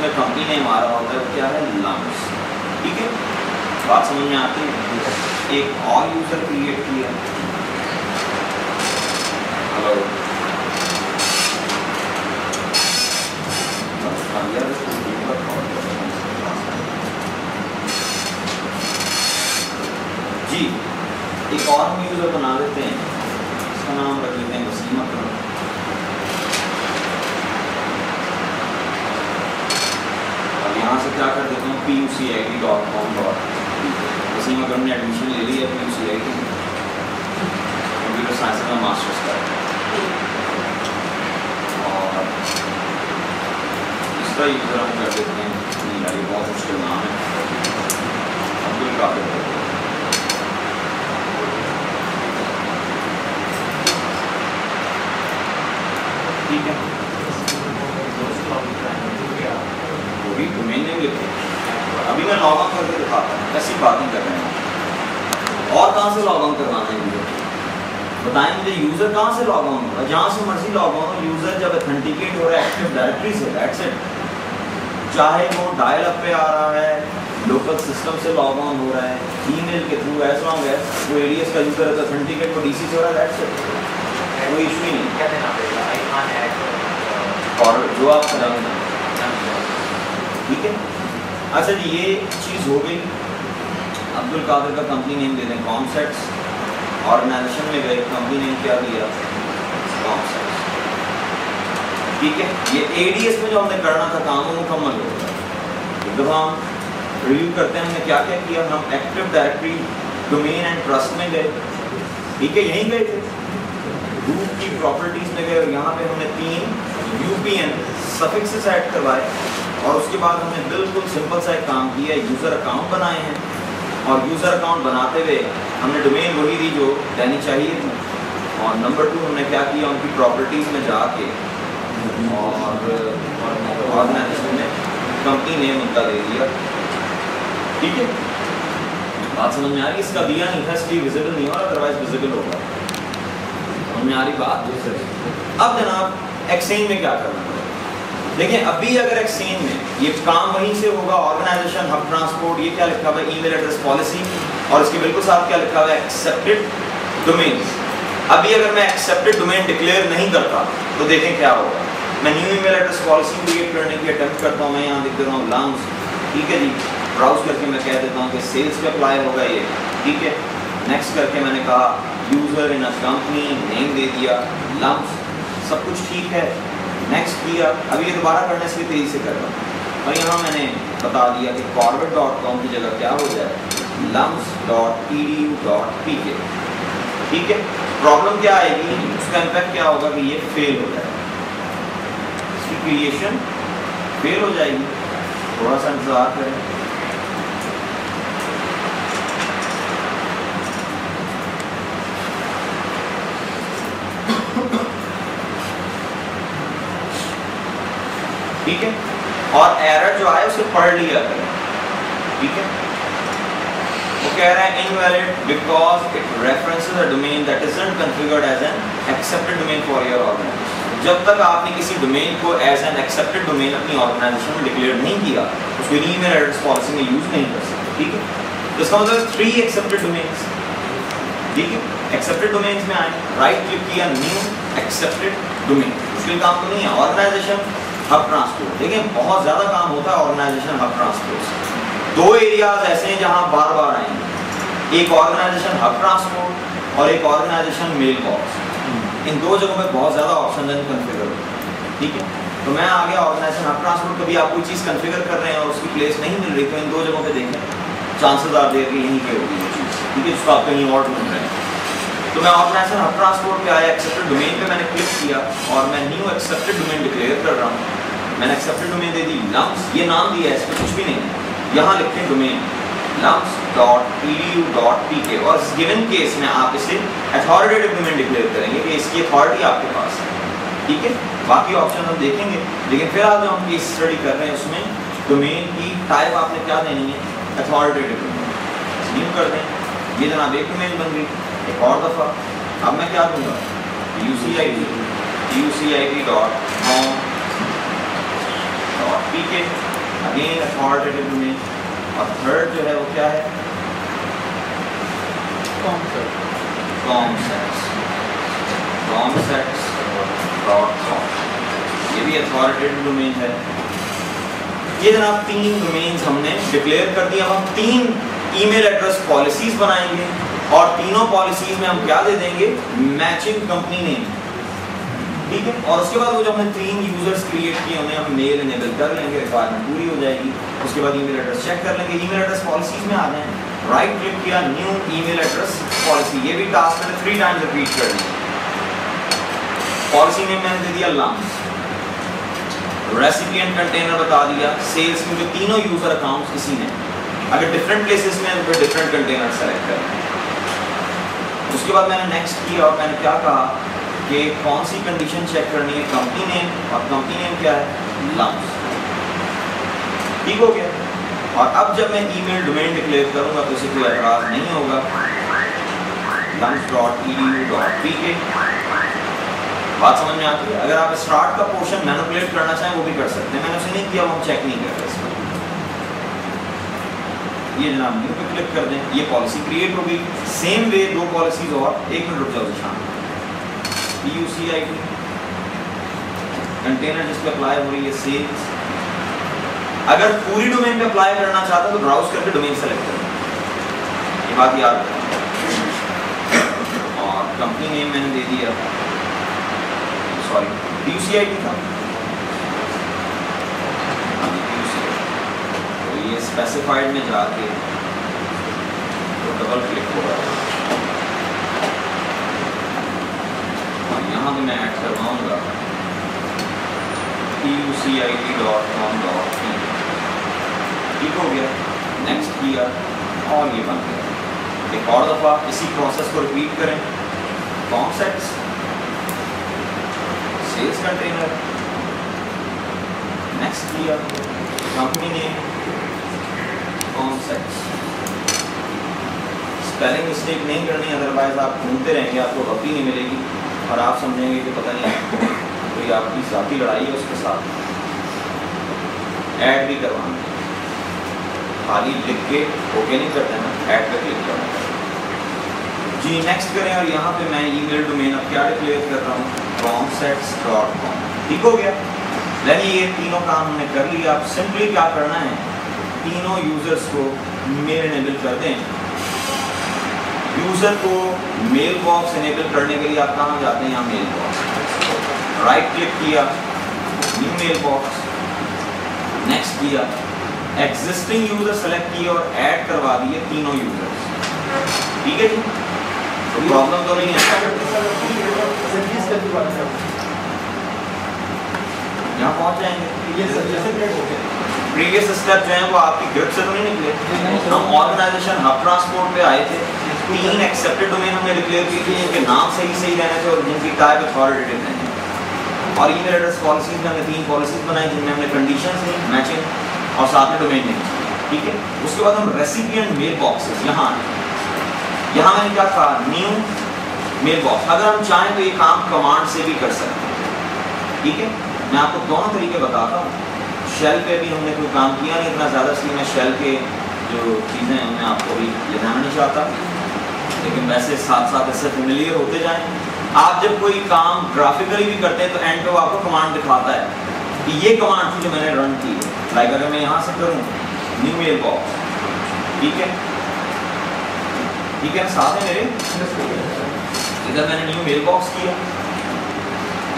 उसमें company name आ रहा होता है वो क्या है, लम्स। ठीक है, बात समझ में आती है। एक और यूजर क्रिएट किया, हेलो जी, एक और हम यूजर बना देते हैं, इसका नाम रख लेते हैं वसीम अकरम। अब यहाँ से क्या कर देते हैं, pucid.com, वसीम अकरम ने एडमिशन ले ली है pucid कंप्यूटर साइंस में मास्टर्स का, और इसका यूजर हम कर देते हैं, नहीं यार ये बहुत मुश्किल नाम है, अब्दुल कादिर। ठीक है, वो भी डोमेन नेम लिखते हैं। अभी मैं लॉग ऑन करके दिखाता हूँ, ऐसी बात नहीं कर रहे हैं। और कहाँ से लॉग ऑन करवाना है यूजर, बताएं मुझे, यूजर कहाँ से लॉग ऑन होगा, जहाँ से मर्जी लॉग ऑन हो। यूजर जब ऑथेंटिकेट हो रहा है एक्टिव डायरेक्टरी से, दैट्स इट। चाहे वो डायल अप पे आ रहा है, लोकल सिस्टम से लॉग ऑन हो रहा है, ईमेल के थ्रू, एज लॉन्ग एज वो एडीएस का यूजर है ऑथेंटिकेट को डीसी से हो रहा है, दैट्स इट, कोई इशू ही नहीं। क्या देना पड़ेगा, आईकॉन ऐड और जो आप कराएंगे, ठीक है। अच्छा जी, ये चीज़ हो गई। अब्दुल कादिर का कंपनी नेम दे दें कॉमसेट्स, ऑर्गेनाइजेशन में गए, कंपनी नेम क्या दिया, कॉमसेट्स। ठीक है, ये एडीएस में जो हमने करना था काम वो मुकम्मल हो गया। एक दफ़ा हम रिव्यू करते हैं हमने क्या क्या किया। हम active directory domain and trust में गए, ठीक है, यहीं गए थे, रूट की प्रॉपर्टीज में गए, और यहाँ पे हमने 3 यूपीएन सफिक्सेस ऐड करवाए, और उसके बाद हमने बिल्कुल सिंपल सा एक काम किया, यूज़र अकाउंट बनाए हैं, और यूज़र अकाउंट बनाते हुए हमने डोमेन वही दी जो देनी चाहिए थी। और नंबर 2 हमने क्या किया, उनकी प्रॉपर्टीज़ में जाके और ऑर्गेनाइजेशन में कंपनी नेम उनका दे दिया। ठीक है, बात समझ में आ रही है, इसका दिया नहीं था इसलिए विजिबल नहीं हो रहा, अदरवाइज विजिबल होगा। समझ में आ रही बात। अब जनाब एक्सचेंज में क्या करना है, देखिए अभी अगर एक्सचेंज में ये काम वहीं से होगा, ऑर्गेनाइजेशन, हब ट्रांसपोर्ट, ये क्या लिखा हुआ है, ईमेल एड्रेस पॉलिसी, और इसके बिल्कुल साथ क्या लिखा हुआ है, एक्सेप्टेड डोमेन। अभी अगर मैं एक्सेप्टेड डोमेन डिक्लेयर नहीं करता तो देखें क्या होगा। मैं new email address policy create करने की अटेम्प्ट करता हूँ, मैं यहाँ लिख देता हूँ लम्स, ठीक है जी, ब्राउज करके मैं कह देता हूँ कि सेल्स पे अप्लाई होगा ये, ठीक है। नेक्स्ट करके मैंने कहा user in a company, name दे दिया लम्स, सब कुछ ठीक है, नेक्स्ट किया। अभी ये दोबारा करने से तेज़ी से कर रहा हूँ, और यहाँ मैंने बता दिया कि forward.com की जगह क्या हो जाए, lums.edu.pk, ठीक है। प्रॉब्लम क्या आएगी, उसका इम्पैक्ट क्या होगा कि ये फेल हो जाएगा, इसकी क्रिएशन फेल हो जाएगी। थोड़ा सा इंतजार करें। ठीक है, और एरर जो आए उसे पढ़ लिया करें, ठीक है। वो कह रहा है invalid because it references a domain that isn't configured as an accepted domain for your organisation. जब तक आपने किसी डोमेन को एज एन एक्सेप्टेड डोमेन अपनी ऑर्गेनाइजेशन में डिक्लेयर नहीं किया, उसको ईमेल एड्रेस पॉलिसी में यूज नहीं कर सकते, ठीक है। तो इसका मतलब 3 एक्सेप्टेड डोमेन्स, ठीक है। एक्सेप्टेड डोमेन्स में आए, राइट क्लिक किया, न्यू एक्सेप्टेड डोमेन, मुश्किल काम तो नहीं है। ऑर्गेनाइजेशन हब ट्रांसपोर्ट, देखिए बहुत ज़्यादा काम होता है ऑर्गेनाइजेशन हब ट्रांसपोर्ट से। 2 एरियाज ऐसे हैं जहाँ बार बार आएंगे, एक ऑर्गेनाइजेशन हब ट्रांसपोर्ट और एक ऑर्गेनाइजेशन मेल बॉक्स। इन 2 जगहों पे बहुत ज़्यादा ऑप्शन है कन्फिगर, ठीक है। तो मैं आ गया ऑर्गेनाइजेशन हब ट्रांसपोर्ट, कभी आप कोई चीज़ कन्फिगर कर रहे हैं और उसकी प्लेस नहीं मिल रही, तो इन 2 जगहों पे देखें, चांसेस आर देयर कि यहीं पे होगी वो चीज़, ठीक है, जिसको आप कहीं और ढूंढ रहे हैं। तो मैं ऑर्गेनाइजेशन हब ट्रांसपोर्ट पे आया, एक्सेप्टेड डोमेन पे मैंने क्लिक किया और मैं न्यू एक्सेप्टेड डोमेन डिक्लेयर कर रहा हूँ। मैंने एक्सेप्टेड डोमेन दे दी लम्स, ये नाम दिया है, इसमें कुछ भी नहीं है। यहाँ लिखें डोमेन lums.edu.pk, और इस गिवन केस में आप इसे अथॉरिटेटिव डोमेन डिक्लेयर करेंगे कि इसकी अथॉरिटी आपके पास है, ठीक है। बाकी ऑप्शन हम देखेंगे, लेकिन फिलहाल जो हम केस स्टडी कर रहे हैं उसमें डोमेन की टाइप आपने क्या देनी है, अथॉरिटेटिव डोमेन। न्यू कर दें, ये जनाब एक डोमेन बन गई। एक और दफ़ा अब मैं क्या दूंगा, ucid.com ठीक है, अगेन अथॉरिटेटिव डोमेन। और थर्ड जो है वो क्या है, comsets.com, ये भी अथॉरिटेटिव डोमेन है। ये जनाब 3 डोमेन्स हमने डिक्लेयर कर दिया। अब हम 3 ईमेल एड्रेस पॉलिसीज बनाएंगे और तीनों पॉलिसीज में हम क्या दे देंगे, मैचिंग कंपनी नेम, ठीक है। और उसके बाद वो जो हमने 3 यूजर्स क्रिएट किए उन्हें हम मेल इनेबल कर लेंगे, रिक्वायरमेंट पूरी हो जाएगी। उसके बाद ईमेल एड्रेस चेक कर लेंगे, ईमेल एड्रेस पॉलिसीज में आ जाए, राइट क्लिक किया, न्यू ईमेल एड्रेस पॉलिसी। ये भी टास्क मैंने 3 टाइम्स रिपीट कर दिया। पॉलिसी नेम मैंने दे दिया लम्स, रेसिपिएंट कंटेनर बता दिया, सेल्स में जो तीनों यूजर अकाउंट्स इसी ने, अगर डिफरेंट प्लेसेस में तो फिर डिफरेंट कंटेनर सेलेक्ट करें। उसके बाद मैंने नेक्स्ट किया और मैंने क्या कहा कि कौन सी कंडीशन चेक करनी है, कंपनी नेम, और कंपनी नेम क्या है, लम्स, ठीक हो गया। और अब जब मैं ईमेल डोमेन डिक्लेयर करूंगा तो इसे कोई एतराज नहीं होगा, lums.edu.pk। बात समझ में आती है। अगर आप स्टार्ट का पोर्शन मैनिपुलेट करना चाहें वो भी कर सकते हैं, मैंने उसे नहीं किया, वो हम चेक नहीं कर रहे इसमें। ये जनाब न्यू पे क्लिक कर दें, ये पॉलिसी क्रिएट होगी। सेम वे 2 पॉलिसीज और, 1 मिनट रुक जाओ शाम, PUCID कंटेनर जिस पे अप्लाई हो रही है सेल्स। अगर पूरी डोमेन पे अप्लाई करना चाहता तो ब्राउज करके डोमेन सेलेक्ट करें, ये बात याद रखें। और कंपनी नेम मैंने दे दिया, सॉरी PUCID था, तो ये स्पेसिफाइड में जाके तो डबल क्लिक होगा और यहाँ पे मैं ऐड करवाऊंगा PUCID.com.pk, ठीक हो गया। नेक्स्ट किया और ये बन गया। एक और दफ़ा इसी प्रोसेस को रिपीट करें, कॉन्सेप्ट्स, सेल्स कंटेनर, नेक्स्ट किया, company name, concepts. Spelling mistake नहीं करनी, अदरवाइज आप ढूंढते रहेंगे, आपको गलती नहीं मिलेगी और आप समझेंगे कि पता नहीं कोई आपकी साथी लड़ाई है उसके साथ। ऐड भी करवाना, खाली लिख के ओके नहीं करते ना, ऐड पे क्लिक करना जी। नेक्स्ट करें और यहाँ पे मैं ईमेल डोमेन अब क्या डिक्लेयर कर रहा हूँ, comsets.com, ठीक हो गया। यानी ये तीनों काम हमने कर लिया। आप सिंपली क्या करना है, तीनों यूजर्स को मेल इनेबल कर दें। यूजर को मेल बॉक्स इनेबल करने के लिए आप कहाँ जाते हैं, यहाँ मेल बॉक्स, राइट क्लिक किया, न्यू मेल बॉक्स, नेक्स्ट किया, एग्जिस्टिंग यूजर सेलेक्ट किए और ऐड करवा दिए तीनों यूजर्स, ठीक है जी। तो प्रॉब्लम तो नहीं है, यहाँ पहुँच जाएंगे। प्रीवियस स्टेप जो है वो आपकी ग्रिप से तो नहीं निकले। हम ऑर्गेनाइजेशन हब ट्रांसपोर्ट पे आए थे, 3 एक्सेप्टेड डोमेन हमने डिक्लेयर की थी जिनके नाम सही रहने थे और जिनकी टाइप अथॉरिटेटिव रहने। और ईमेल एड्रेस पॉलिसीज में हमने 3 पॉलिसीज बनाई जिनमें हमने कंडीशंस दी, मैचिंग और साथ में डोमेन नेम, ठीक है। उसके बाद हम रेसिपिएंट मेल बॉक्सेस, यहाँ मैंने क्या कहा, न्यू मेल बॉक्स। अगर हम चाहें तो ये काम कमांड से भी कर सकते हैं, ठीक है। मैं आपको दोनों तरीके बताता हूँ। शेल पे भी हमने कोई काम किया नहीं इतना ज़्यादा, इसलिए मैं शेल के जो चीज़ें हैं मैं आपको भी ले जाना नहीं चाहता, लेकिन वैसे साथ साथ इससे फेमिलियर होते जाएं। आप जब कोई काम ग्राफिकली भी करते हैं तो एंड पे वो आपको कमांड दिखाता है कि ये कमांड थी जो मैंने रन की है। लाइक अगर मैं यहाँ से करूँ न्यू मेल बॉक्स, ठीक है ना, साथ है मेरे। इधर मैंने न्यू मेल बॉक्स किया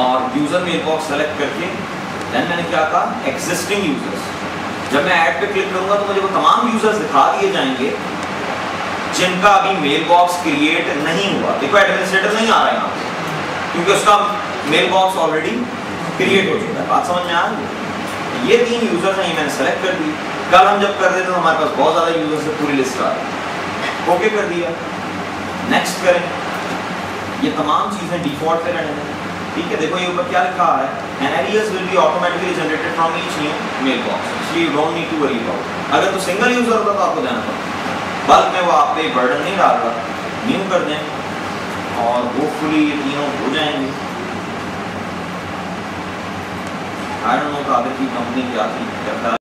और यूज़र मेल बॉक्स सेलेक्ट करके देन मैंने क्या कहा, एग्जिस्टिंग यूजर्स। जब मैं ऐड पे क्लिक करूंगा तो मुझे वो तमाम यूजर्स दिखा दिए जाएंगे जिनका अभी मेल बॉक्स क्रिएट नहीं हुआ। देखो एडमिनिस्ट्रेटर नहीं आ रहा है यहाँ पे क्योंकि उसका मेल बॉक्स ऑलरेडी क्रिएट हो चुका है। बात समझ में आ रही है। ये 3 यूजर्स हैं, ये मैंने सेलेक्ट कर दी। कल हम जब कर रहे थे तो हमारे पास बहुत ज़्यादा यूजर्स से पूरी लिस्ट आ रही, ओके कर दिया। नेक्स्ट करें, ये तमाम चीज़ें डिफॉल्ट पे रहने दें, ठीक है। देखो ये ऊपर क्या लिखा है, an areas will be automatically generated from each new mail box, इसलिए you don't need to worry about. अगर तो सिंगल यूजर होता तो आपको जाना पड़ता, बल्क में वो आप पे बर्डन नहीं डाल रहा। न्यू कर दें और होपफुली ये तीनों हो जाएंगे। आई डोंट नो कादर की कंपनी क्या थी,